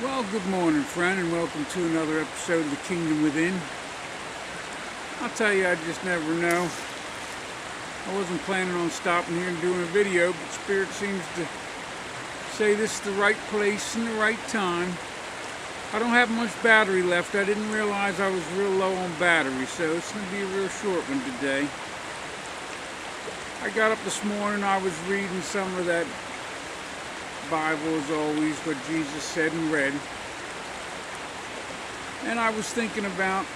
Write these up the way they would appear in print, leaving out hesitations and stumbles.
Well, good morning, friend, and welcome to another episode of The Kingdom Within. I'll tell you, I just never know. I wasn't planning on stopping here and doing a video, but Spirit seems to say this is the right place and the right time. I don't have much battery left. I didn't realize I was real low on battery, so it's going to be a real short one today. I got up this morning, I was reading some of that Bible, as always, what Jesus said and read. And I was thinking about,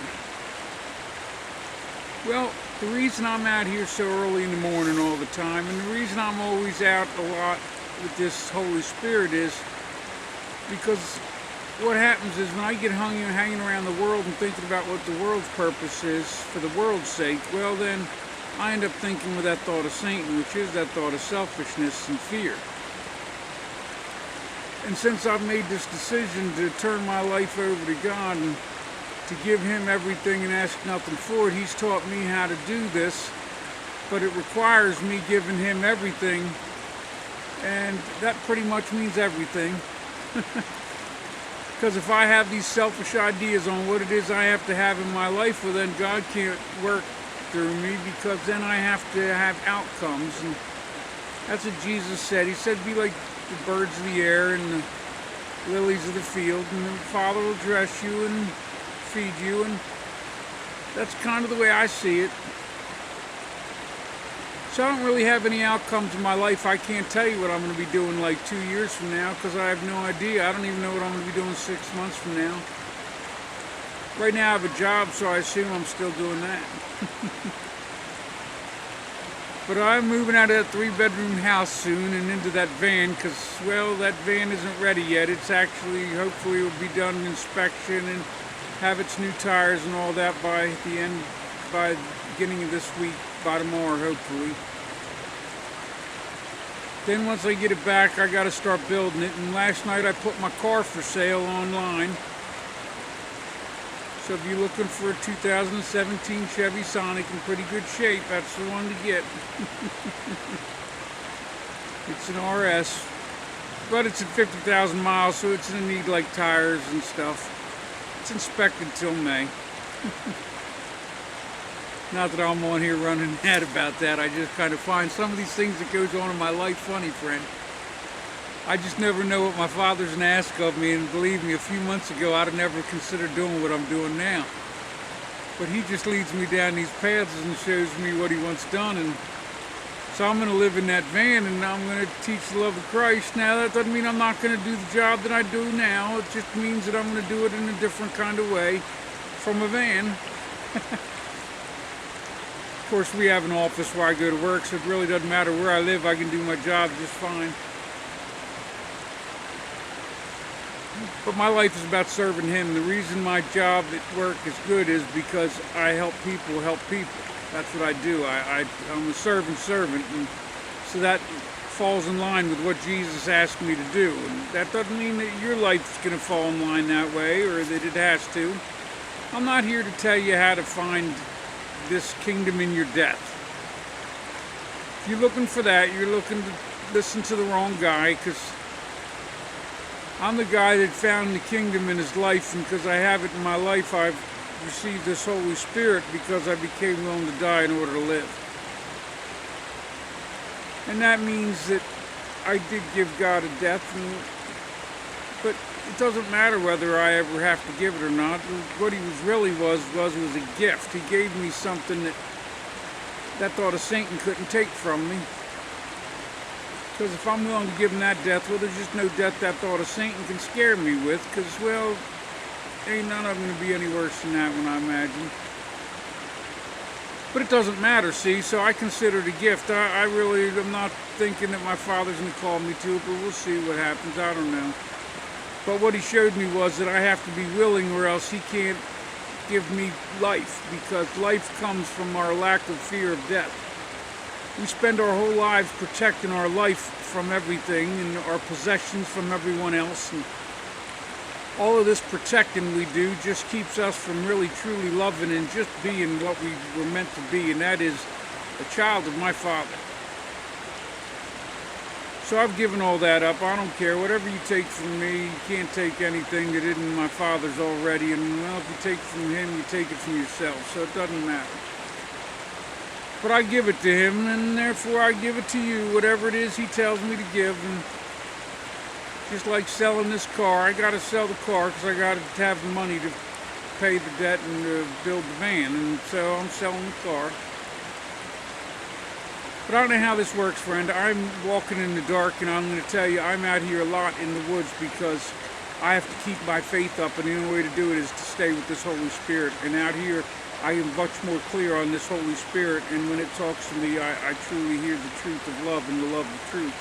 well, the reason I'm out here so early in the morning all the time, and the reason I'm always out a lot with this Holy Spirit is because what happens is when I get hanging around the world and thinking about what the world's purpose is for the world's sake, well then I end up thinking with that thought of Satan, which is that thought of selfishness and fear. And since I've made this decision to turn my life over to God and to give Him everything and ask nothing for it, He's taught me how to do this, but it requires me giving Him everything, and that pretty much means everything. Because if I have these selfish ideas on what it is I have to have in my life, well then God can't work through me, because then I have to have outcomes. And that's what Jesus said. He said, be like the birds of the air and the lilies of the field, and the Father will dress you and feed you, and that's kind of the way I see it. So I don't really have any outcomes in my life. I can't tell you what I'm going to be doing like 2 years from now, because I have no idea. I don't even know what I'm going to be doing 6 months from now. Right now I have a job, so I assume I'm still doing that. But I'm moving out of that 3-bedroom house soon and into that van, because, well, that van isn't ready yet. It's actually, hopefully, it will be done inspection and have its new tires and all that by the beginning of this week, by tomorrow, hopefully. Then once I get it back, I got to start building it. And last night I put my car for sale online. So if you're looking for a 2017 Chevy Sonic in pretty good shape, that's the one to get. It's an RS, but it's at 50,000 miles, so it's going to need like tires and stuff. It's inspected till May. Not that I'm on here running mad about that. I just kind of find some of these things that goes on in my life funny, friend. I just never know what my Father's going to ask of me, and believe me, a few months ago I'd have never considered doing what I'm doing now. But He just leads me down these paths and shows me what He wants done, and so I'm going to live in that van and I'm going to teach the love of Christ. Now that doesn't mean I'm not going to do the job that I do now. It just means that I'm going to do it in a different kind of way from a van. Of course, we have an office where I go to work, so it really doesn't matter where I live. I can do my job just fine. But my life is about serving Him. The reason my job at work is good is because I help people help people. That's what I do. I'm a servant, and so that falls in line with what Jesus asked me to do. And that doesn't mean that your life's going to fall in line that way, or that it has to. I'm not here to tell you how to find this kingdom in your death. If you're looking for that, you're looking to listen to the wrong guy, because I'm the guy that found the kingdom in his life, and because I have it in my life, I've received this Holy Spirit because I became willing to die in order to live. And that means that I did give God a death, but it doesn't matter whether I ever have to give it or not. What He was a gift. He gave me something that thought of Satan couldn't take from me. Because if I'm willing to give Him that death, well, there's just no death that thought of Satan can scare me with, because, well, ain't none of them going to be any worse than that one, I imagine. But it doesn't matter, see, so I consider it a gift. I'm not thinking that my Father's going to call me to it, but we'll see what happens. I don't know. But what He showed me was that I have to be willing, or else He can't give me life, because life comes from our lack of fear of death. We spend our whole lives protecting our life from everything, and our possessions from everyone else, and all of this protecting we do just keeps us from really truly loving and just being what we were meant to be, and that is a child of my Father. So I've given all that up. I don't care. Whatever you take from me, you can't take anything that isn't my Father's already. And well, if you take from him, you take it from yourself. So it doesn't matter. But I give it to him, and therefore I give it to you, whatever it is he tells me to give. And just like selling this car, I got to sell the car because I got to have the money to pay the debt and to build the van. And so I'm selling the car. But I don't know how this works, friend. I'm walking in the dark, and I'm going to tell you, I'm out here a lot in the woods because I have to keep my faith up, and the only way to do it is to stay with this Holy Spirit. And out here, I am much more clear on this Holy Spirit, and when it talks to me, I truly hear the truth of love and the love of truth.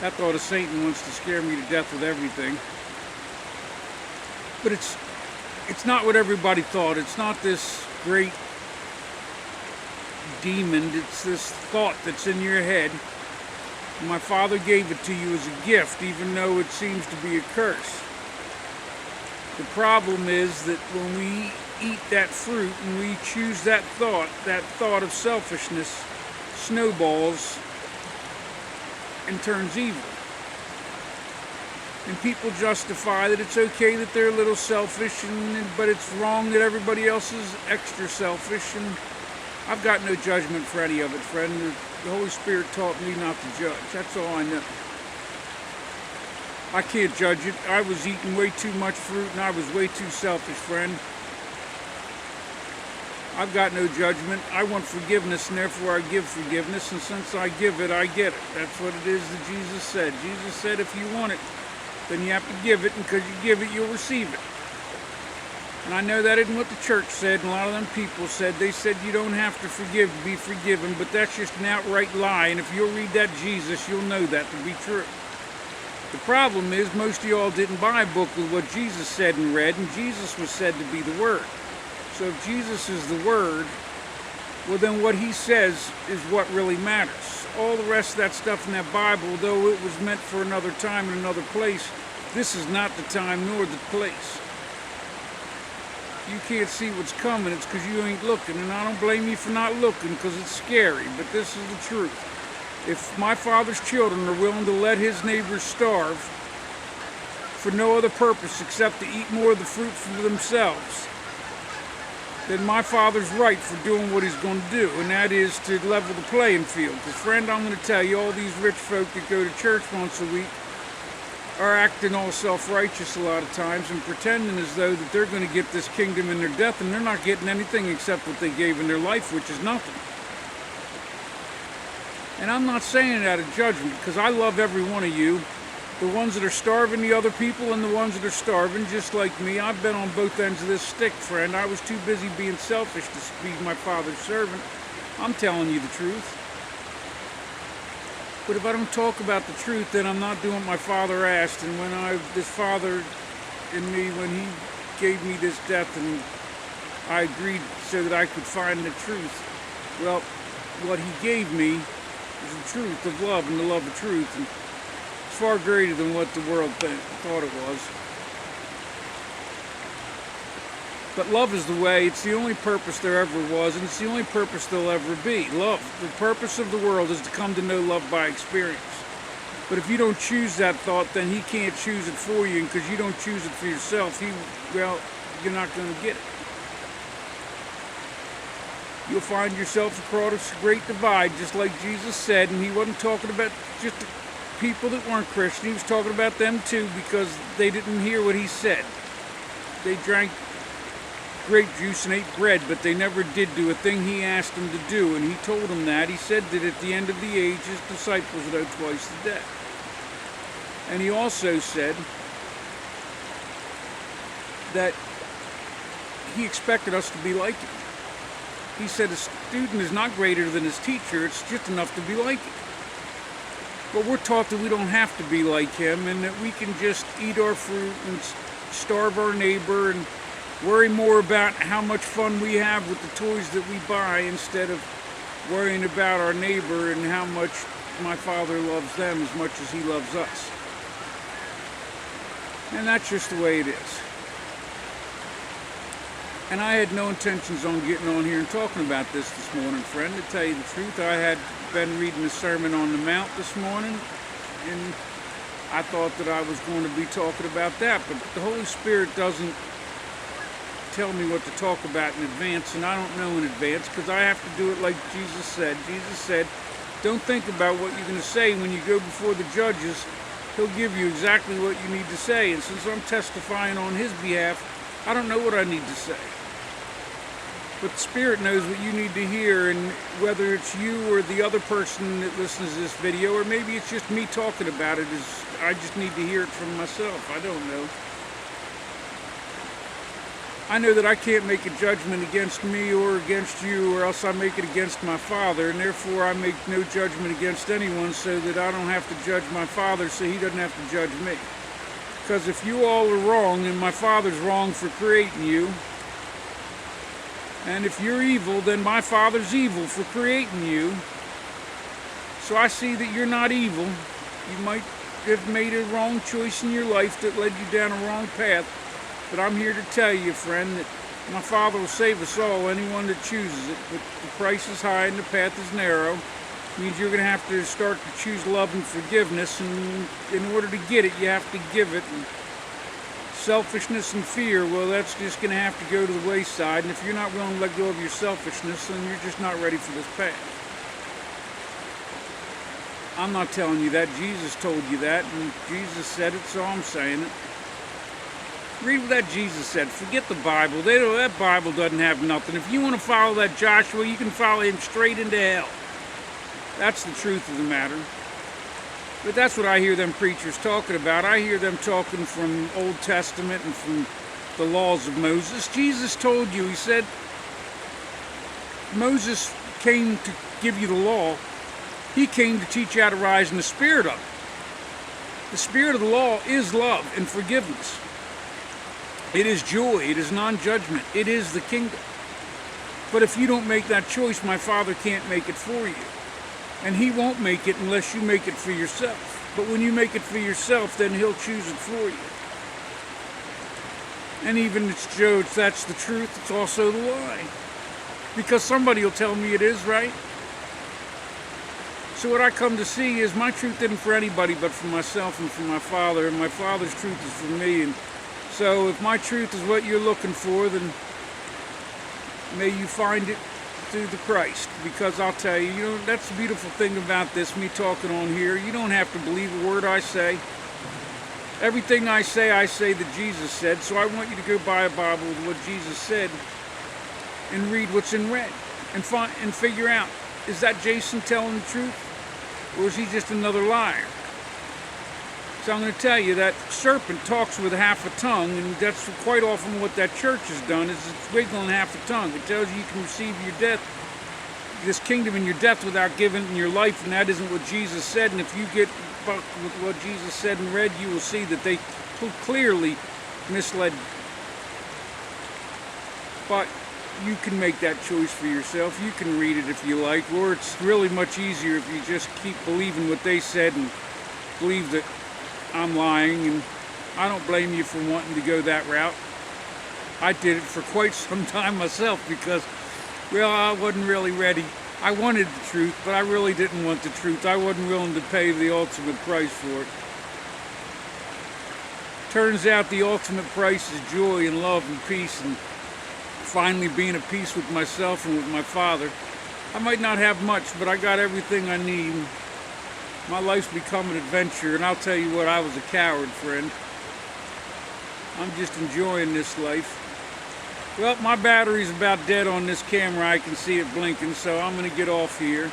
That thought of Satan wants to scare me to death with everything. But it's not what everybody thought. It's not this great demon. It's this thought that's in your head. My Father gave it to you as a gift, even though it seems to be a curse. The problem is that when we eat that fruit and we choose that thought of selfishness snowballs and turns evil. And people justify that it's okay that they're a little selfish, but it's wrong that everybody else is extra selfish. And I've got no judgment for any of it, friend. The Holy Spirit taught me not to judge. That's all I know. I can't judge it. I was eating way too much fruit and I was way too selfish, friend. I've got no judgment. I want forgiveness, and therefore I give forgiveness. And since I give it, I get it. That's what it is that Jesus said. Jesus said if you want it, then you have to give it, and because you give it, you'll receive it. And I know that isn't what the church said, and a lot of them people said. They said you don't have to forgive to be forgiven, but that's just an outright lie. And if you'll read that Jesus, you'll know that to be true. The problem is most of y'all didn't buy a book with what Jesus said and read, and Jesus was said to be the Word. So if Jesus is the Word, well then what he says is what really matters. All the rest of that stuff in that Bible, though it was meant for another time and another place, this is not the time nor the place. You can't see what's coming, it's because you ain't looking, and I don't blame you for not looking because it's scary, but this is the truth. If my Father's children are willing to let his neighbors starve for no other purpose except to eat more of the fruit for themselves, then my Father's right for doing what he's going to do, and that is to level the playing field. Because, friend, I'm going to tell you, all these rich folk that go to church once a week are acting all self-righteous a lot of times and pretending as though that they're going to get this kingdom in their death, and they're not getting anything except what they gave in their life, which is nothing. And I'm not saying it out of judgment, because I love every one of you. The ones that are starving the other people and the ones that are starving, just like me. I've been on both ends of this stick, friend. I was too busy being selfish to be my Father's servant. I'm telling you the truth. But if I don't talk about the truth, then I'm not doing what my Father asked. And when this Father in me, when he gave me this death and I agreed so that I could find the truth, well, what he gave me is the truth of love and the love of truth. And it's far greater than what the world thought it was. But love is the way. It's the only purpose there ever was, and it's the only purpose there'll ever be. Love. The purpose of the world is to come to know love by experience. But if you don't choose that thought, then he can't choose it for you, and because you don't choose it for yourself, you're not going to get it. You'll find yourself across a great divide, just like Jesus said, and he wasn't talking about just the people that weren't Christian. He was talking about them too, because they didn't hear what he said. They drank grape juice and ate bread, but they never did do a thing he asked them to do, and he told them that. He said that at the end of the age, his disciples would owe twice the debt. And he also said that he expected us to be like him. He said a student is not greater than his teacher, it's just enough to be like him. But we're taught that we don't have to be like him, and that we can just eat our fruit and starve our neighbor and worry more about how much fun we have with the toys that we buy instead of worrying about our neighbor and how much my Father loves them as much as he loves us. And that's just the way it is. And I had no intentions on getting on here and talking about this morning, friend. To tell you the truth, I had been reading the Sermon on the Mount this morning, and I thought that I was going to be talking about that, but the Holy Spirit doesn't tell me what to talk about in advance, and I don't know in advance because I have to do it like Jesus said. Jesus said, don't think about what you're going to say when you go before the judges. He'll give you exactly what you need to say, and since I'm testifying on his behalf, I don't know what I need to say. But the Spirit knows what you need to hear, and whether it's you or the other person that listens to this video, or maybe it's just me talking about it, I just need to hear it from myself. I don't know. I know that I can't make a judgment against me or against you, or else I make it against my Father, and therefore I make no judgment against anyone so that I don't have to judge my Father so he doesn't have to judge me. Because if you all are wrong, and my Father's wrong for creating you, and if you're evil, then my Father's evil for creating you. So I see that you're not evil. You might have made a wrong choice in your life that led you down a wrong path. But I'm here to tell you, friend, that my Father will save us all, anyone that chooses it. But the price is high and the path is narrow. It means you're going to have to start to choose love and forgiveness. And in order to get it, you have to give it. And selfishness and fear, well, that's just going to have to go to the wayside. And if you're not willing to let go of your selfishness, then you're just not ready for this path. I'm not telling you that. Jesus told you that, and Jesus said it, so I'm saying it. Read what that Jesus said. Forget the Bible. That Bible doesn't have nothing. If you want to follow that Joshua, you can follow him straight into hell. That's the truth of the matter. But that's what I hear them preachers talking about. I hear them talking from Old Testament and from the laws of Moses. Jesus told you, he said, Moses came to give you the law. He came to teach you how to rise in the spirit of it. The spirit of the law is love and forgiveness. It is joy. It is non-judgment. It is the kingdom. But if you don't make that choice, my Father can't make it for you. And he won't make it unless you make it for yourself. But when you make it for yourself, then he'll choose it for you. And even it's Joe, that's the truth, it's also the lie. Because somebody will tell me it is, right? So what I come to see is my truth isn't for anybody but for myself and for my Father. And my Father's truth is for me. And so if my truth is what you're looking for, then may you find it through the Christ. Because I'll tell you, that's the beautiful thing about this, me talking on here. You don't have to believe a word I say. Everything I say that Jesus said. So I want you to go buy a Bible with what Jesus said and read what's in red and figure out, is that Jason telling the truth? Or is he just another liar? So I'm going to tell you that serpent talks with half a tongue, and that's quite often what that church has done, is it's wiggling half a tongue. It tells you can receive your death, this kingdom in your death without giving in your life, and that isn't what Jesus said. And if you get bucked with what Jesus said and read, you will see that they clearly misled. But you can make that choice for yourself. You can read it if you like, or it's really much easier if you just keep believing what they said and believe that I'm lying, and I don't blame you for wanting to go that route. I did it for quite some time myself because, well, I wasn't really ready. I wanted the truth, but I really didn't want the truth. I wasn't willing to pay the ultimate price for it. Turns out the ultimate price is joy and love and peace, and finally being at peace with myself and with my Father. I might not have much, but I got everything I need. My life's become an adventure, and I'll tell you what, I was a coward, friend. I'm just enjoying this life. Well, my battery's about dead on this camera. I can see it blinking, so I'm going to get off here.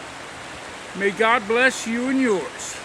May God bless you and yours.